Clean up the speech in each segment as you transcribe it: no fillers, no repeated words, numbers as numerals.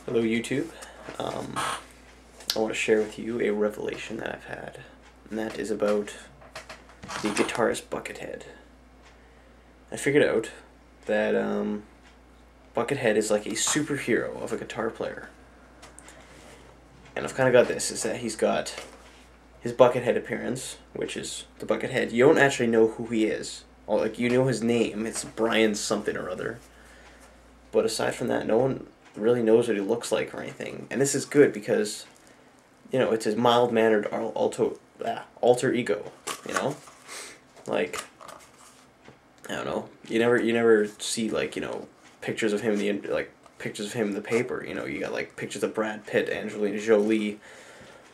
Hello YouTube. I want to share with you a revelation that I've had, and that is about the guitarist Buckethead. I figured out that Buckethead is like a superhero of a guitar player. And I've kind of got this, is that he's got his Buckethead appearance, which is the Buckethead. You don't actually know who he is. Oh, like, you know his name, it's Brian something or other. But aside from that, no one really knows what he looks like or anything. And this is good because, you know, it's his mild-mannered alter ego, you know? Like, I don't know. You never see, like, you know, pictures of him in the paper, you know. You got like pictures of Brad Pitt, Angelina Jolie,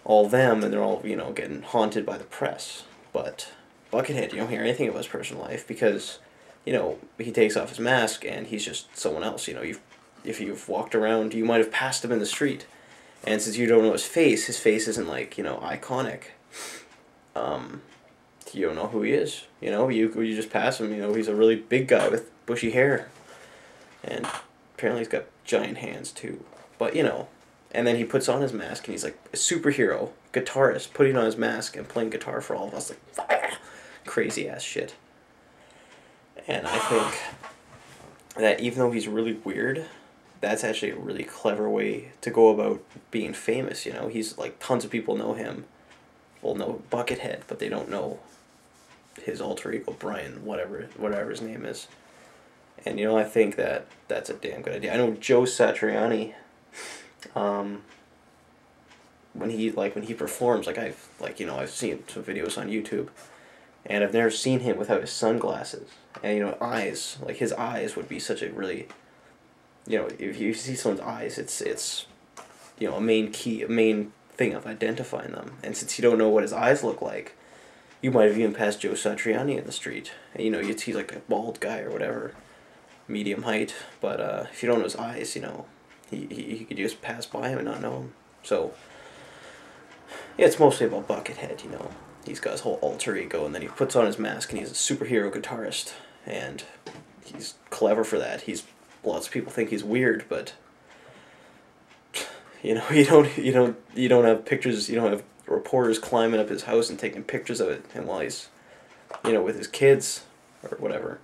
all them, and they're all, you know, getting haunted by the press. But Buckethead, you don't hear anything about his personal life because, you know, he takes off his mask and he's just someone else. You know, if you've walked around, you might have passed him in the street, and since you don't know his face isn't, like, you know, iconic. You don't know who he is. You know, you just pass him. You know, he's a really big guy with bushy hair, and apparently he's got giant hands too. But, you know, and then he puts on his mask and he's like a superhero guitarist putting on his mask and playing guitar for all of us, like crazy ass shit. And I think that even though he's really weird, that's actually a really clever way to go about being famous, you know. He's like, tons of people know him, well, know Buckethead, but they don't know his alter ego, Brian, whatever his name is. And, you know, I think that that's a damn good idea. I know Joe Satriani, when he performs, like, I've seen some videos on YouTube, and I've never seen him without his sunglasses. And, you know, eyes, like, his eyes would be such a really, you know, if you see someone's eyes, it's you know, a main thing of identifying them. And since you don't know what his eyes look like, you might have even passed Joe Satriani in the street. And, you know, you'd see, like, a bald guy or whatever, medium height, but if you don't know his eyes, you know, he could just pass by him and not know him. So, yeah, it's mostly about Buckethead, you know. He's got his whole alter ego, and then he puts on his mask, and he's a superhero guitarist, and he's clever for that. Lots of people think he's weird, but, you know, you don't have pictures, you don't have reporters climbing up his house and taking pictures of it, and while he's, you know, with his kids or whatever.